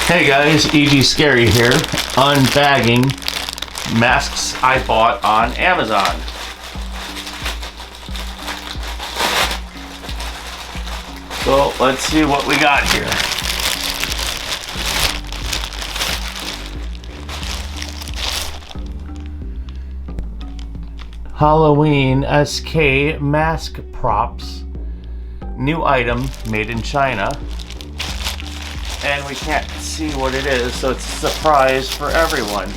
Hey guys, EG Scary here, unbagging masks I bought on Amazon. So let's see what we got here. Halloween SK mask props, new item made in China. And we can't see what it is, so it's a surprise for everyone.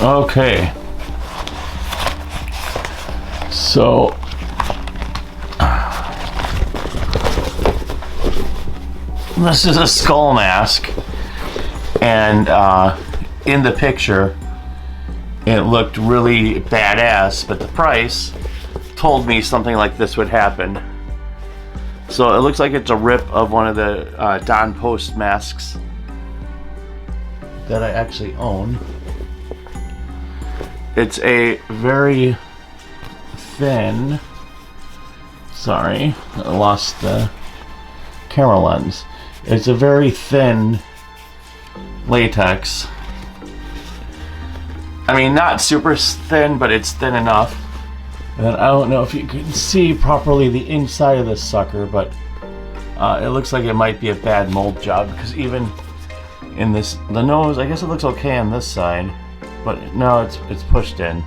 Okay. So this is a skull mask, and in the picture it looked really badass, but the price told me something like this would happen. So it looks like it's a rip of one of the Don Post masks that I actually own. It's a very thin, sorry, I lost the camera lens. It's a very thin latex. I mean, not super thin, but it's thin enough. And I don't know if you can see properly the inside of this sucker, but it looks like it might be a bad mold job, because even in this, the nose, I guess it looks okay on this side, but no, it's pushed in.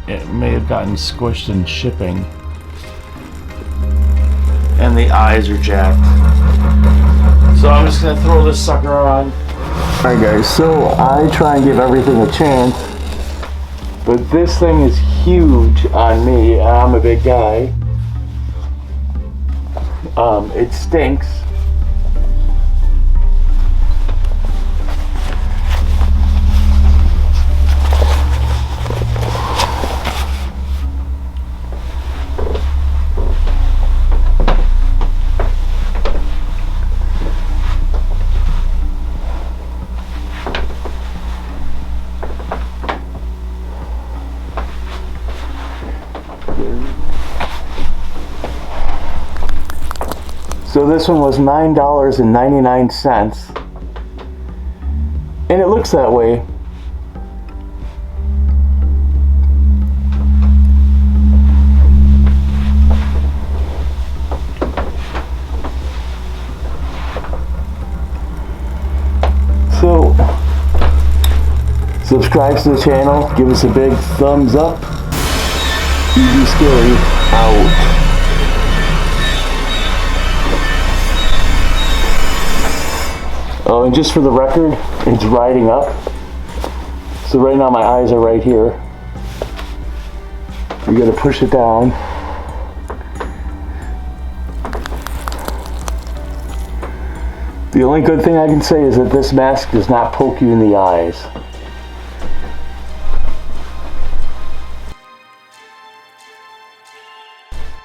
It may have gotten squished in shipping. And the eyes are jacked. So I'm just gonna throw this sucker on. Alright guys, so I try and give everything a chance. But this thing is huge on me, and I'm a big guy. It stinks. So this one was $9.99, and it looks that way. So subscribe to the channel, give us a big thumbs up. EG Scary out. Oh, and just for the record, it's riding up. So right now my eyes are right here. You gotta push it down. The only good thing I can say is that this mask does not poke you in the eyes.